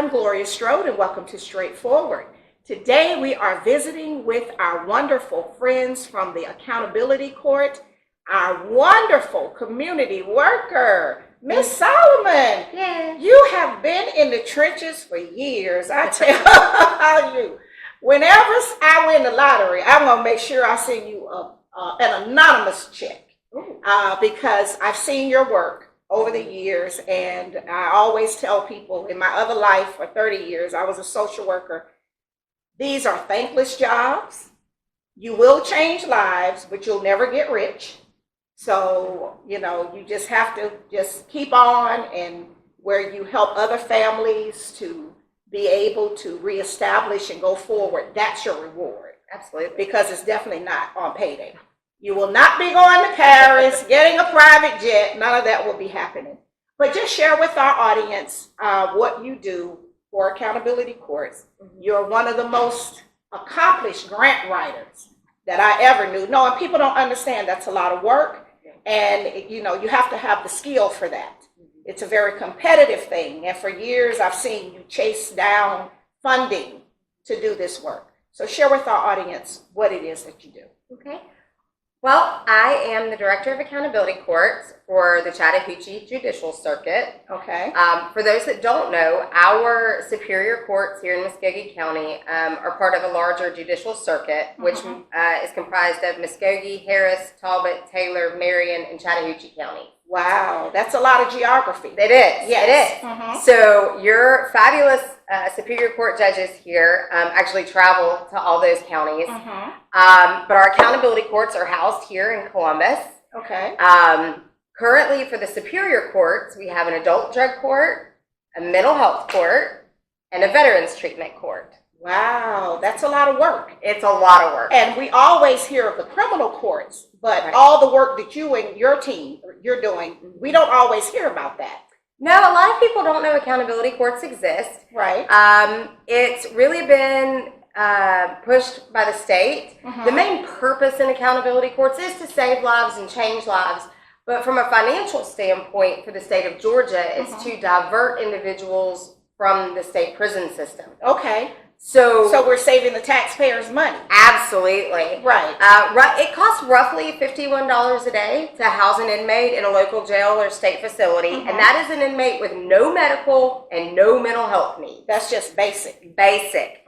I'm Gloria Strode, and welcome to Straightforward. Today we are visiting with our wonderful friends from the Accountability Court, our wonderful community worker, Miss Solomon. Yeah. You have been in the trenches for years. I tell you, whenever I win the lottery, I'm going to make sure I send you an anonymous check because I've seen your work over the years, and I always tell people in my other life for 30 years, I was a social worker. These are thankless jobs. You will change lives, but you'll never get rich. So, you just have to just keep on, and where you help other families to be able to reestablish and go forward, that's your reward. Absolutely. Because it's definitely not on payday. You will not be going to Paris, getting a private jet. None of that will be happening. But just share with our audience what you do for accountability courts. You're one of the most accomplished grant writers that I ever knew. No, and people don't understand that's a lot of work. And, you have to have the skill for that. It's a very competitive thing. And for years, I've seen you chase down funding to do this work. So share with our audience what it is that you do. Okay. Well, I am the Director of Accountability Courts for the Chattahoochee Judicial Circuit. Okay. For those that don't know, our superior courts here in Muskogee County are part of a larger judicial circuit, which is comprised of Muskogee, Harris, Talbot, Taylor, Marion, and Chattahoochee County. Wow, that's a lot of geography. It is. Yes. It is. So your fabulous superior court judges here actually travel to all those counties. But our accountability courts are housed here in Columbus. Okay. Currently, for the superior courts, we have an adult drug court, a mental health court, and a veterans treatment court. Wow, that's a lot of work. It's a lot of work. And we always hear of the criminal courts, but all the work that you and your team, you're doing, we don't always hear about that. No, a lot of people don't know accountability courts exist. Right. It's really been pushed by the state. The main purpose in accountability courts is to save lives and change lives. But from a financial standpoint for the state of Georgia, it's to divert individuals from the state prison system. Okay. So we're saving the taxpayers' money. Absolutely. Right. It costs roughly $51 a day to house an inmate in a local jail or state facility, and that is an inmate with no medical and no mental health needs. That's just basic. Basic.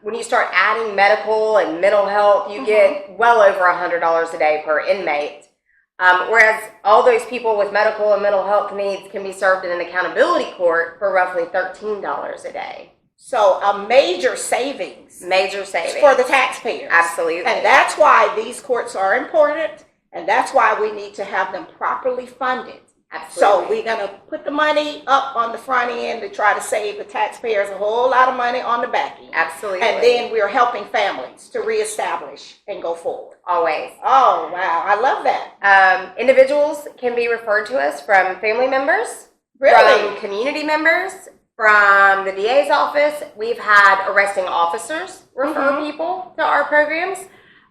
When you start adding medical and mental health, you get well over $100 a day per inmate. Whereas all those people with medical and mental health needs can be served in an accountability court for roughly $13 a day. So a major savings. Major savings. For the taxpayers. Absolutely. And that's why these courts are important, and that's why we need to have them properly funded. Absolutely. So we're going to put the money up on the front end to try to save the taxpayers a whole lot of money on the back end. Absolutely. And then we're helping families to reestablish and go forward. Always. Oh, wow. I love that. Individuals can be referred to us from family members, from community members, from the DA's office. We've had arresting officers refer people to our programs.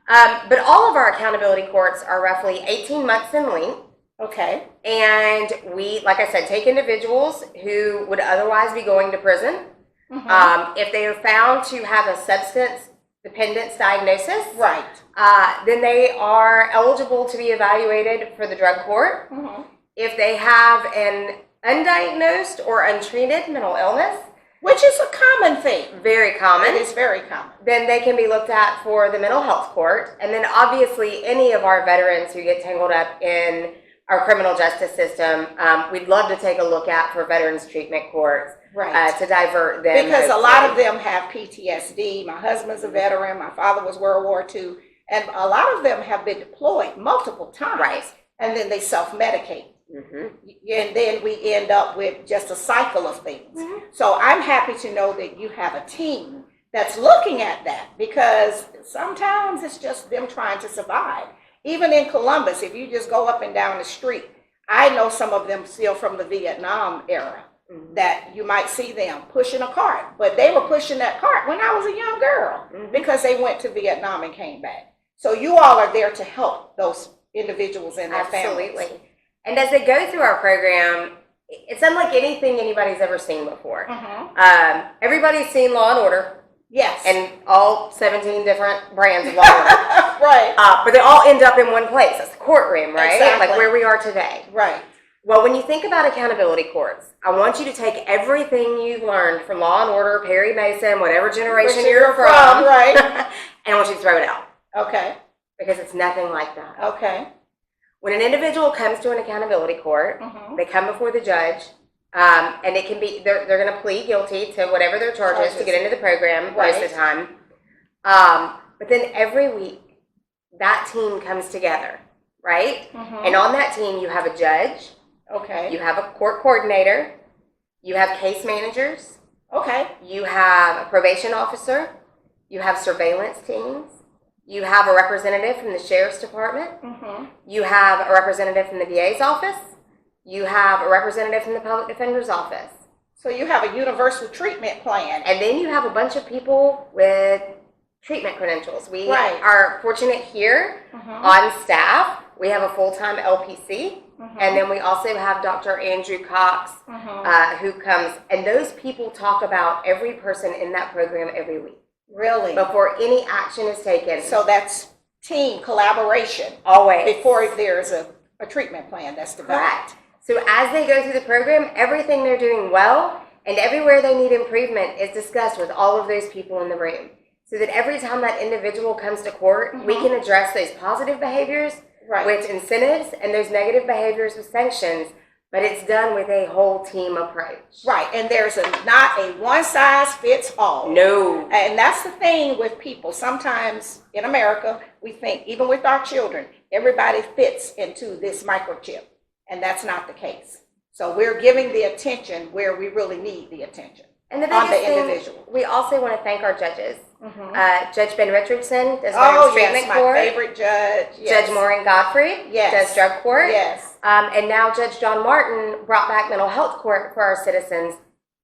But all of our accountability courts are roughly 18 months in length. Okay. And we, like I said, take individuals who would otherwise be going to prison. If they are found to have a substance dependence diagnosis, then they are eligible to be evaluated for the drug court. If they have an undiagnosed or untreated mental illness, which is a common thing. Very common. It is very common. Then they can be looked at for the mental health court. And then obviously any of our veterans who get tangled up in our criminal justice system, we'd love to take a look at for veterans treatment courts to divert them. Because a lot of them have PTSD. My husband's a veteran. My father was World War II. And a lot of them have been deployed multiple times. And then they self-medicate. And then we end up with just a cycle of things. So I'm happy to know that you have a team that's looking at that, because sometimes it's just them trying to survive. Even in Columbus, if you just go up and down the street, I know some of them still from the Vietnam era, that you might see them pushing a cart, but they were pushing that cart when I was a young girl because they went to Vietnam and came back. So you all are there to help those individuals and their families. And as they go through our program, it's unlike anything anybody's ever seen before. Everybody's seen Law and Order. Yes. And all 17 different brands of Law and Order. Right. But they all end up in one place. That's the courtroom, right? Exactly. Like where we are today. Right. Well, when you think about accountability courts, I want you to take everything you've learned from Law and Order, Perry Mason, whatever generation you're from, right? And I want you to throw it out. Okay. Because it's nothing like that. Okay. When an individual comes to an accountability court, they come before the judge, and it can be, they're going to plead guilty to whatever their charge is to get into the program most of the time. But then every week, that team comes together, right? And on that team, you have a judge. Okay. You have a court coordinator. You have case managers. Okay. You have a probation officer. You have surveillance teams. You have a representative from the sheriff's department. You have a representative from the DA's office. You have a representative from the public defender's office. So you have a universal treatment plan. And then you have a bunch of people with treatment credentials. We are fortunate here on staff. We have a full-time LPC. And then we also have Dr. Andrew Cox, who comes. And those people talk about every person in that program every week. Really? Before any action is taken. So that's team collaboration. Always. Before there's a treatment plan that's developed. Correct. So as they go through the program, everything they're doing well and everywhere they need improvement is discussed with all of those people in the room. So that every time that individual comes to court, we can address those positive behaviors with incentives and those negative behaviors with sanctions. But it's done with a whole team approach. Right, and there's not a one-size-fits-all. No. And that's the thing with people. Sometimes in America, we think, even with our children, everybody fits into this microchip. And that's not the case. So we're giving the attention where we really need the attention. And the biggest thing, we also want to thank our judges. Judge Ben Richardson does treatment court. My favorite judge. Judge Maureen Godfrey does drug court. Yes. And now Judge John Martin brought back mental health court for our citizens.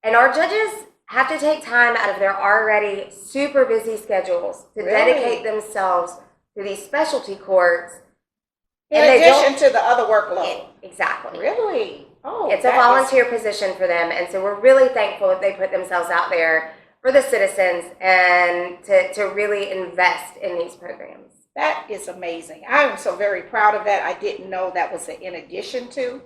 And our judges have to take time out of their already super busy schedules to dedicate themselves to these specialty courts. In addition to the other workload. Exactly. Really? Oh, it's a volunteer position for them, and so we're really thankful that they put themselves out there for the citizens and to really invest in these programs. That is amazing. I am so very proud of that. I didn't know that was in addition to.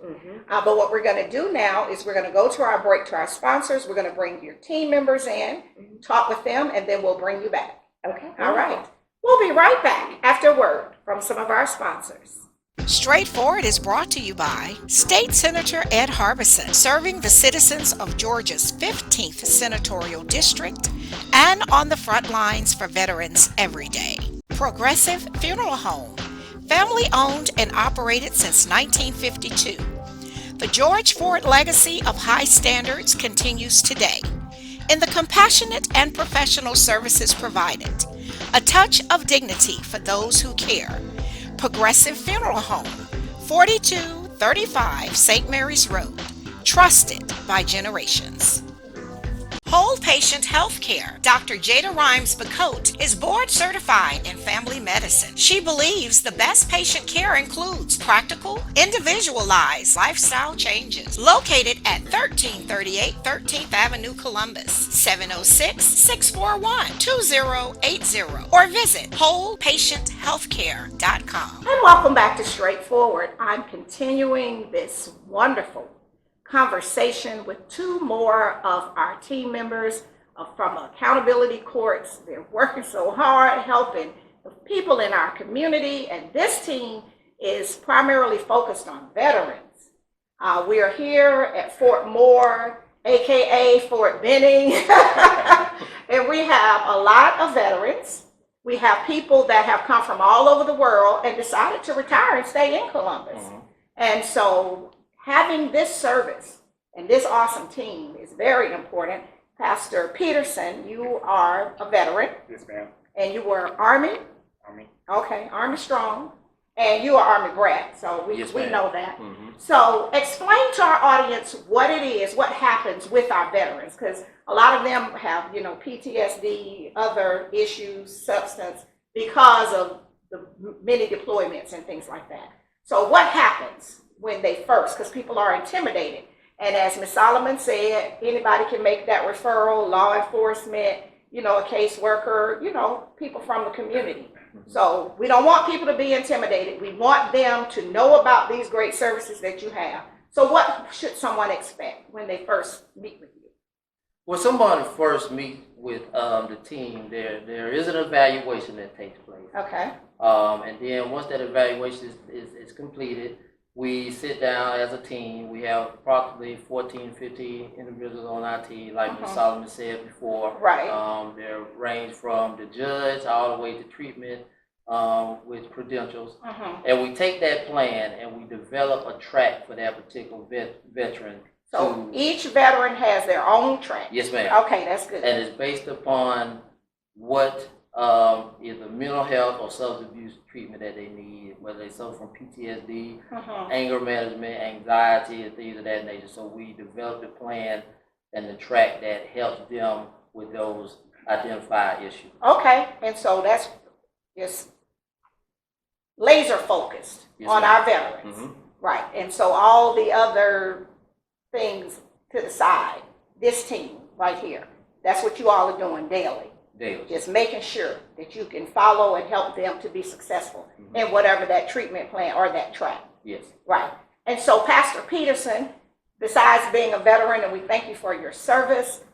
But what we're going to do now is we're going to go to our break to our sponsors. We're going to bring your team members in, talk with them, and then we'll bring you back. Okay. All right. We'll be right back after a word from some of our sponsors. Straightforward is brought to you by State Senator Ed Harbison, serving the citizens of Georgia's 15th Senatorial District and on the front lines for veterans every day. Progressive Funeral Home, family owned and operated since 1952. The George Ford legacy of high standards continues today in the compassionate and professional services provided. A touch of dignity for those who care. Progressive Funeral Home, 4235 St. Mary's Road, trusted by generations. Whole Patient Healthcare. Dr. Jada Rimes-Bacote is board certified in family medicine. She believes the best patient care includes practical, individualized lifestyle changes. Located at 1338 13th Avenue, Columbus, 706-641-2080, or visit wholepatienthealthcare.com. And welcome back to Straightforward. I'm continuing this wonderful conversation with two more of our team members from accountability courts. They're working so hard helping the people in our community, and this team is primarily focused on veterans. We are here at Fort Moore, aka Fort Benning, and we have a lot of veterans. We have people that have come from all over the world and decided to retire and stay in Columbus. And so having this service and this awesome team is very important. Pastor Peterson, you are a veteran. Yes, ma'am. And you were Army? Army. Okay, Army strong. And you are Army brat, so we know that. So explain to our audience what it is, what happens with our veterans, because a lot of them have, PTSD, other issues, substance, because of the many deployments and things like that. So what happens when they first, because people are intimidated, And as Ms. Solomon said, anybody can make that referral, law enforcement, a caseworker, people from the community. So we don't want people to be intimidated. We want them to know about these great services that you have. So what should someone expect when they first meet with you? When someone first meets with the team, there is an evaluation that takes place. Okay. And then once that evaluation is completed, we sit down as a team. We have approximately 14, 15 individuals on our team, like Ms. Solomon said before. Right. They range from the judge all the way to treatment with credentials. And we take that plan and we develop a track for that particular veteran. So each veteran has their own track? Yes, ma'am. Okay, that's good. And it's based upon what either mental health or substance abuse treatment that they need, whether they suffer from PTSD, anger management, anxiety, and things of that nature. So we developed a plan and the track that helps them with those identified issues. Okay, and so that's just laser focused on our veterans. Right, and so all the other things to the side, this team right here, that's what you all are doing daily. Just making sure that you can follow and help them to be successful in whatever that treatment plan or that track. Yes. Right. And so Pastor Peterson, besides being a veteran, and we thank you for your service,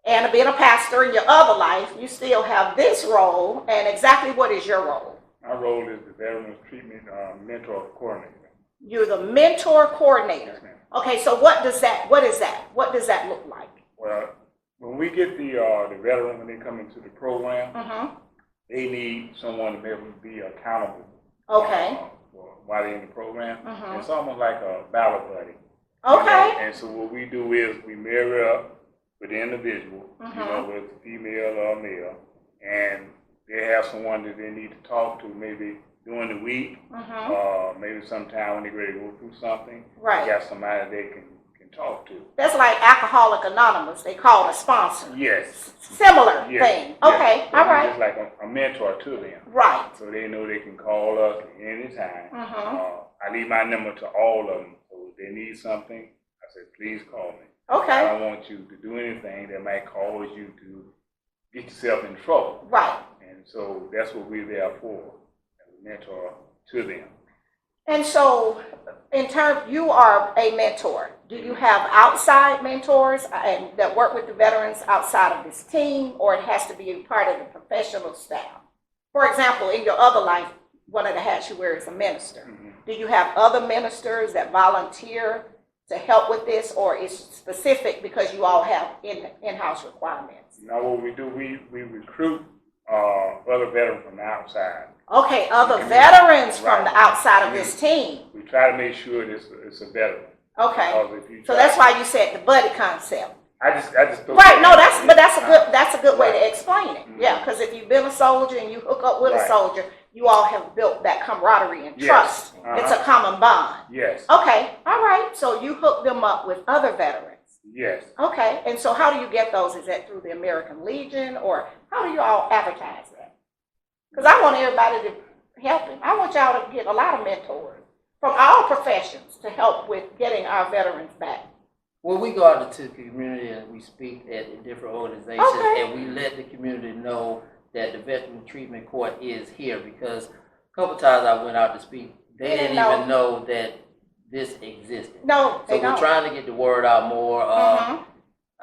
and being a pastor in your other life, you still have this role. And exactly what is your role? My role is the Veterans Treatment Mentor Coordinator. You're the mentor coordinator. Yes, ma'am. Okay, so what is that? What does that look like? Well, when we get the veteran, when they come into the program, they need someone to be able to be accountable. Okay. While they're in the program. It's almost like a battle buddy. Okay. And so what we do is we mirror up with the individual, whether it's a female or a male, and they have someone that they need to talk to maybe during the week, maybe sometime when they're ready to go through something. Right. They got somebody they can talk to. That's like Alcoholic Anonymous. They call it a sponsor. Yes. Similar Yes. thing. Yes. Okay. So All we're right. just like a mentor to them. Right. So they know they can call us anytime. I leave my number to all of them. So if they need something, I say, please call me. Okay. I don't want you to do anything that might cause you to get yourself in trouble. Right. And so that's what we're there for, as a mentor to them. And so, in terms, you are a mentor. Do you have outside mentors and that work with the veterans outside of this team, or it has to be a part of the professional staff? For example, in your other life, one of the hats you wear is a minister. Do you have other ministers that volunteer to help with this, or is it specific because you all have in-house requirements? Now what we do, we recruit other veterans from the outside. Okay, other veterans from the outside of this team. We try to make sure it's a veteran. Okay, Because if you so try- that's why you said the buddy concept. I just Right, no, that's a good way to explain it. Yeah, because if you've been a soldier and you hook up with a soldier, you all have built that camaraderie and trust. It's a common bond. Yes. Okay, all right, so you hook them up with other veterans. Yes. Okay, and so how do you get those? Is that through the American Legion, or how do you all advertise that? Because I want everybody to help them. I want y'all to get a lot of mentors from all professions to help with getting our veterans back. Well, we go out into the community and we speak at different organizations, and we let the community know that the Veteran Treatment Court is here, because a couple times I went out to speak, they didn't even know that this existed. No, So we're trying to get the word out more.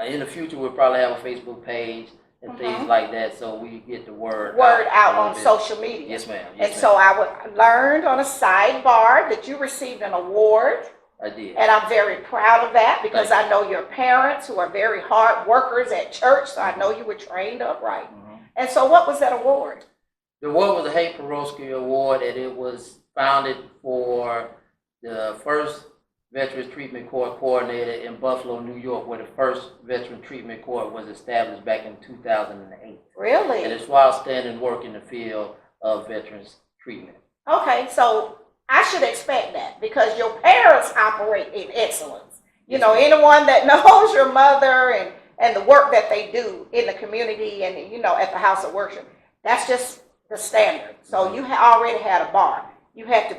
In the future, we'll probably have a Facebook page and things like that, so we get the word out a on little bit. social media. Yes, ma'am. And so I learned on a sidebar that you received an award. I did. And I'm very proud of that, because I know your parents, who are very hard workers at church, so I know you were trained upright. And so what was that award? The award was the Hank Perosky Award, and it was founded for the first Veterans Treatment Court coordinator in Buffalo, New York, where the first Veteran Treatment Court was established back in 2008. Really? And it's for outstanding work in the field of veterans treatment. Okay, so I should expect that, because your parents operate in excellence. You know, anyone that knows your mother and the work that they do in the community and, at the house of worship, that's just the standard. So you already had a bar. You had to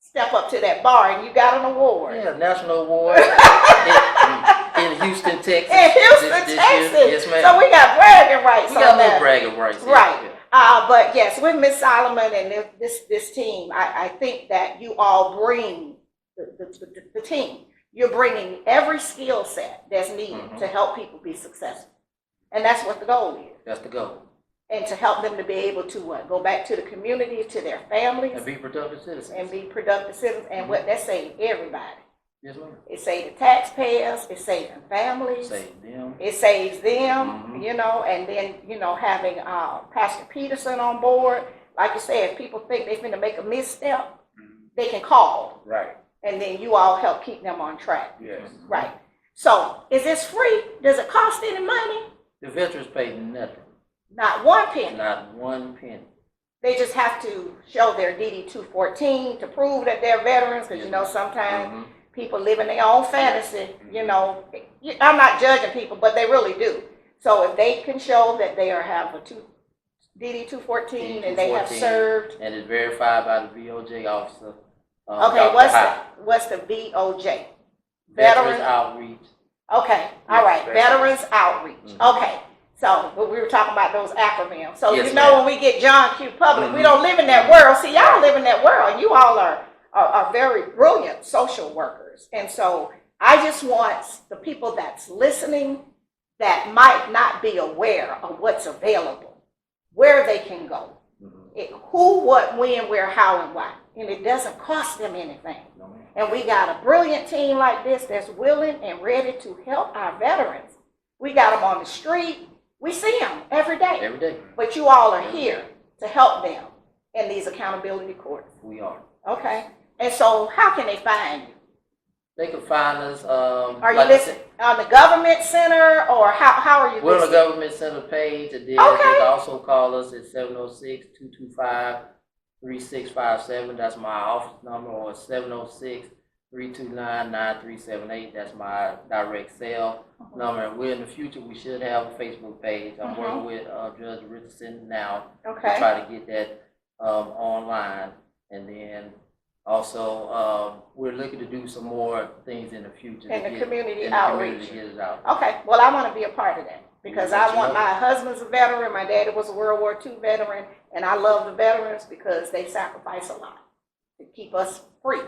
step up to that bar and you got an award. Yeah, national award in Houston, Texas. In Houston, this Texas. Year. Yes, ma'am. So we got bragging rights We on got no that. bragging rights. Right. Yeah. But yes, with Miss Solomon and this team, I think that you all bring the team. You're bringing every skill set that's needed to help people be successful. And that's what the goal is. That's the goal. And to help them to be able to go back to the community, to their families. And be productive citizens. And what that saves everybody. Yes, ma'am. It saves the taxpayers, it saves them families. It saves them, you know, and then, you know, having Pastor Peterson on board. Like you said, if people think they're going to make a misstep, they can call. Right. And then you all help keep them on track. Yes. Right. So, is this free? Does it cost any money? The veterans pay nothing. Not one penny. Not one penny. They just have to show their DD-214 to prove that they're veterans, because, you know, sometimes people live in their own fantasy, you know. I'm not judging people, but they really do. So if they can show that they have a DD-214 and they have served. And it's verified by the VOJ officer. Okay, what's the VOJ? Veterans Outreach. Okay, all right, Veterans Outreach. Okay, so but we were talking about those acronyms. So Yes, you know, ma'am. when we get John Q. Public, we don't live in that world. See, y'all live in that world, and you all are very brilliant social workers. And so I just want the people that's listening that might not be aware of what's available, where they can go, who, what, when, where, how, and why. And it doesn't cost them anything. And we got a brilliant team like this that's willing and ready to help our veterans. We got them on the street. We see them every day. Every day. But you all are here to help them in these accountability courts. We are. Okay. And so how can they find you? They can find us. Are you listening on the government center, or how are you We're on the listening? government center page. They can also call us at 706-225-3657. That's my office number, or 706-329-9378. That's my direct cell number. And in the future, we should have a Facebook page. I'm working with Judge Richardson now to try to get that online. And then also, we're looking to do some more things in the future. In the community outreach. To get it out. Okay, well, I want to be a part of that, because I want, my husband's a veteran, my daddy was a World War II veteran, and I love the veterans because they sacrifice a lot to keep us free.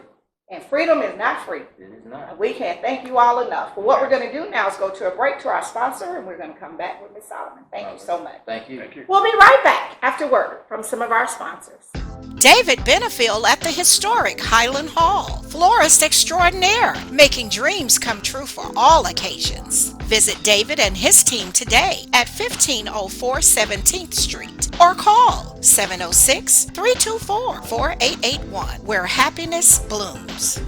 And freedom is not free. It is not. We can't thank you all enough. But what we're going to do now is go to a break to our sponsor, and we're going to come back with Ms. Solomon. Thank you so much. Thank you. We'll be right back after word from some of our sponsors. David Benefiel at the historic Highland Hall, florist extraordinaire, making dreams come true for all occasions. Visit David and his team today at 1504 17th Street or call 706-324-4881, where happiness blooms.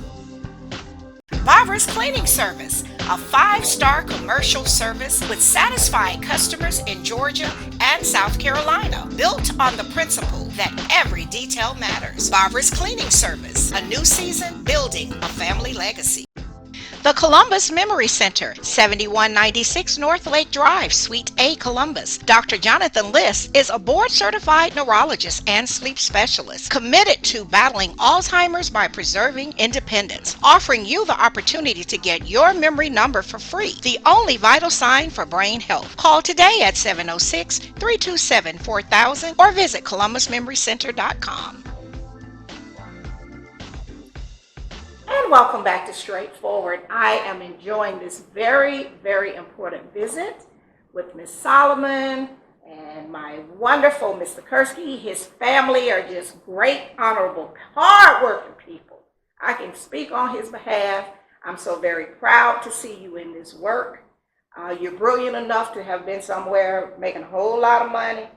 Barbara's Cleaning Service, a 5-star commercial service with satisfied customers in Georgia and South Carolina, built on the principle that every detail matters. Barbara's Cleaning Service, a new season building a family legacy. The Columbus Memory Center, 7196 North Lake Drive, Suite A, Columbus. Dr. Jonathan Liss is a board-certified neurologist and sleep specialist committed to battling Alzheimer's by preserving independence, offering you the opportunity to get your memory number for free, the only vital sign for brain health. Call today at 706-327-4000 or visit columbusmemorycenter.com. And welcome back to Straightforward. I am enjoying this very, very important visit with Ms. Solomon and my wonderful Mr. Kursky. His family are just great, honorable, hard-working people. I can speak on his behalf. I'm so very proud to see you in this work. You're brilliant enough to have been somewhere making a whole lot of money,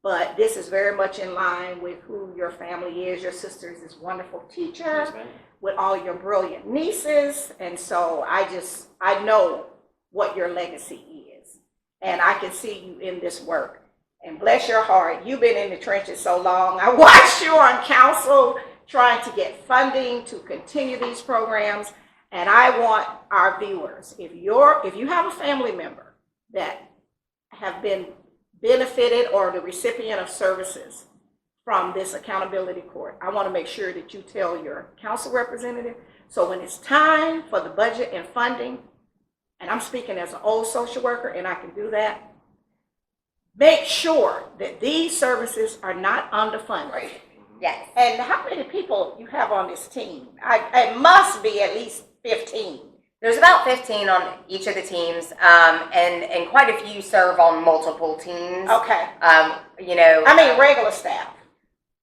but this is very much in line with who your family is. Your sister is this wonderful teacher. Yes, with all your brilliant nieces, and so I know what your legacy is, and I can see you in this work. And bless your heart, you've been in the trenches so long. I watched you on council trying to get funding to continue these programs, and I want our viewers, if you have a family member that have been benefited or the recipient of services from this accountability court, I want to make sure that you tell your council representative, so when it's time for the budget and funding, and I'm speaking as an old social worker and I can do that, make sure that these services are not underfunded. Yes. And how many people you have on this team? It must be at least 15. There's about 15 on each of the teams, and quite a few serve on multiple teams. Okay. You know, I mean regular staff.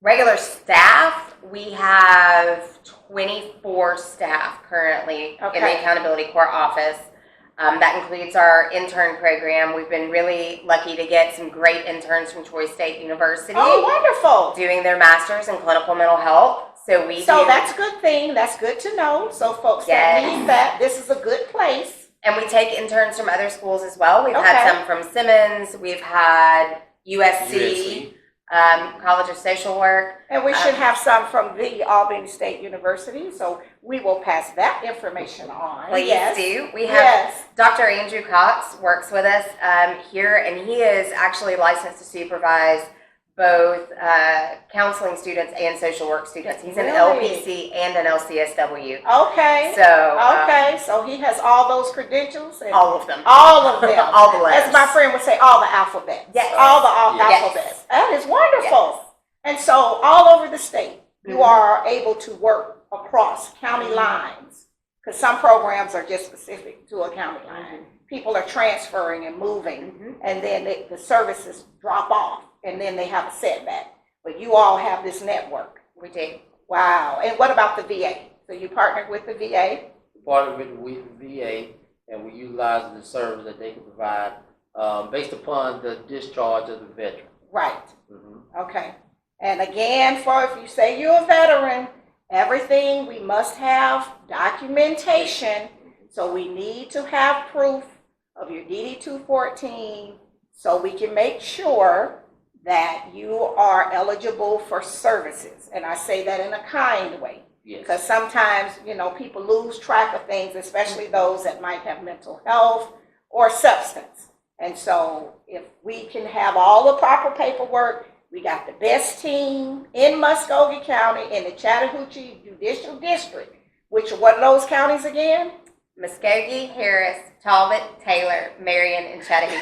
Regular staff, we have 24 staff currently in the accountability court office. That includes our intern program. We've been really lucky to get some great interns from Troy State University. Oh, wonderful. Doing their master's in clinical mental health. So that's a good thing. That's good to know. So folks that need that, this is a good place. And we take interns from other schools as well. We've had some from Simmons. We've had USC. College of Social Work. And we should have some from the Albany State University, so we will pass that information on. Please do. We have Dr. Andrew Cox works with us here, and he is actually licensed to supervise both counseling students and social work students. He's an LPC and an LCSW. Okay. So he has all those credentials? All of them. All of them. All the letters. As my friend would say, all the alphabets. Yes. All the alphabets. That is wonderful. Yes. And so all over the state, you are able to work across county lines, because some programs are just specific to a county line. People are transferring and moving, and then the services drop off, and then they have a setback. But you all have this network. We do. Wow. And what about the VA? So you partnered with the VA? Partnered with the VA, and we utilize the service that they can provide based upon the discharge of the veteran. Right. Okay. And again, if you say you're a veteran, everything, we must have documentation. So we need to have proof of your DD-214 so we can make sure that you are eligible for services. And I say that in a kind way. Because sometimes, people lose track of things, especially those that might have mental health or substance. And so if we can have all the proper paperwork, we got the best team in Muskogee County in the Chattahoochee Judicial District, which are what are those counties again? Muskogee, Harris, Talbot, Taylor, Marion, and Chattahoochee.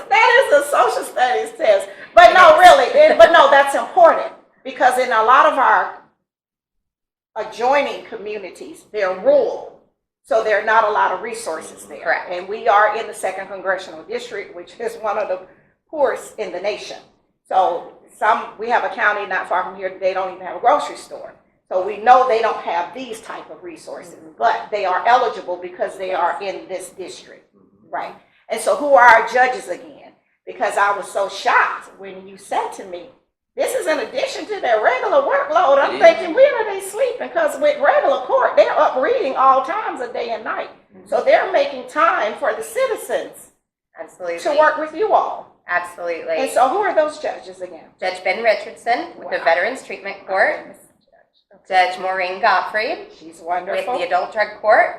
that is a social studies test. But no, really, that's important, because in a lot of our adjoining communities, they're rural. So there are not a lot of resources there. Correct. And we are in the 2nd Congressional District, which is one of the poorest in the nation. So we have a county not far from here, they don't even have a grocery store. So we know they don't have these type of resources, but they are eligible because they are in this district, right? And so who are our judges again? Because I was so shocked when you said to me, this is in addition to their regular workload. I'm thinking, when are they sleeping? Because with regular court, they're up reading all times of day and night. So they're making time for the citizens to work with you all. Absolutely. And so who are those judges again? Judge Ben Richardson with the Veterans Treatment Court. Judge Maureen Gottfried. She's wonderful. With the Adult Drug Court.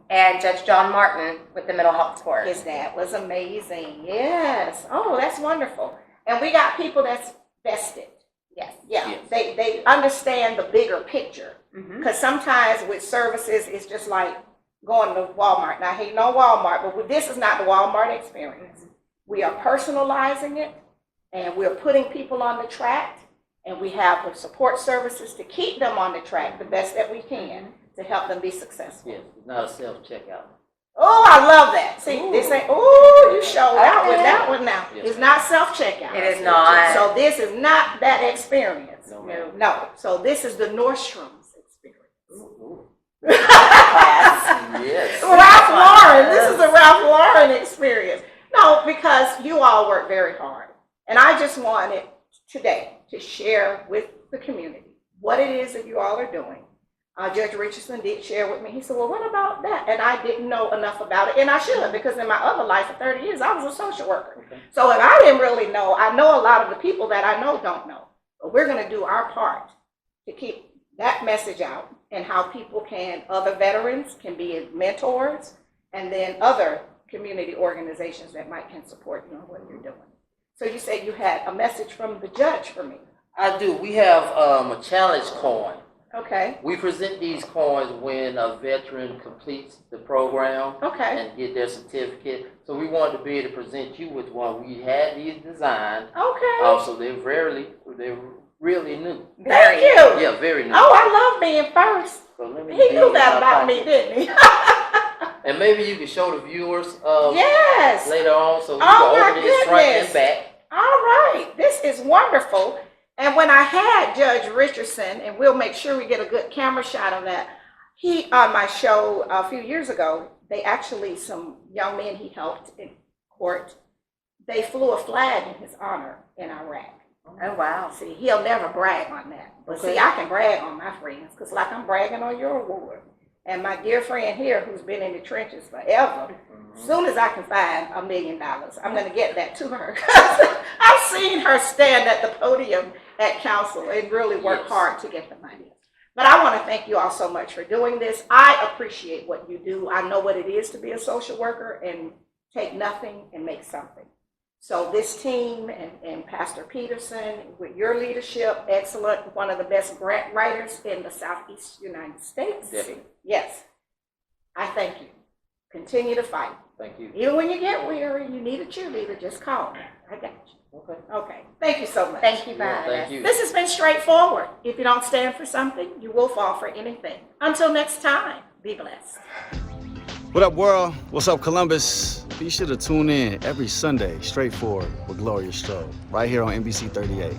And Judge John Martin with the Mental Health Court. That was amazing. Yes. Oh, that's wonderful. And we got people that's vested. Yes. Yeah. They understand the bigger picture. Because sometimes with services, it's just like going to Walmart. Now, I hate no Walmart, but this is not the Walmart experience. We are personalizing it, and we're putting people on the track, and we have the support services to keep them on the track the best that we can to help them be successful. Yes, it's not a self-checkout. Oh, I love that. See, this ain't, you showed out with that one now. Yes. It's not self-checkout. It is not. So this is not that experience. No, ma'am. No. So this is the Nordstrom's experience. Yes. Ralph Lauren. This is the Ralph Lauren experience. No, because you all work very hard. And I just wanted today to share with the community what it is that you all are doing. Judge Richardson did share with me. He said, well, what about that? And I didn't know enough about it. And I should have, because in my other life for 30 years, I was a social worker. So if I didn't really know, I know a lot of the people that I know don't know. But we're going to do our part to keep that message out, and how people other veterans can be mentors, and then other community organizations that can support you in what you're doing. So you said you had a message from the judge for me. I do. We have a challenge coin. Okay. We present these coins when a veteran completes the program Okay. and get their certificate. So we wanted to be able to present you with one. We had these designed. Okay. So they're really new. Thank you. Yeah, very new. Oh, I love being first. So let me He dig knew in that my about me, pocket. didn't he? And maybe you can show the viewers Yes. later on, so we Oh, my can open it front goodness. and back. All right. This is wonderful. And when I had Judge Richardson, and we'll make sure we get a good camera shot of that, he, on my show a few years ago, they actually, some young men he helped in court, they flew a flag in his honor in Iraq. Oh, wow. See, he'll never brag on that. But see, I can brag on my friends, because like I'm bragging on your award. And my dear friend here, who's been in the trenches forever, as soon as I can find $1 million, I'm going to get that to her. I've seen her stand at the podium at council and really work hard to get the money. But I want to thank you all so much for doing this. I appreciate what you do. I know what it is to be a social worker and take nothing and make something. So this team and Pastor Peterson, with your leadership, excellent, one of the best grant writers in the Southeast United States. Definitely. Yes, I thank you. Continue to fight. Thank you. Even when you get weary, you need a cheerleader, just call me. I got you. Okay. Okay, thank you so much. Thank you for Yeah, having thank us. you. This has been straightforward. If you don't stand for something, you will fall for anything. Until next time, be blessed. What up, world? What's up, Columbus? Be sure to tune in every Sunday, Straightforward with Gloria Strode, right here on NBC 38.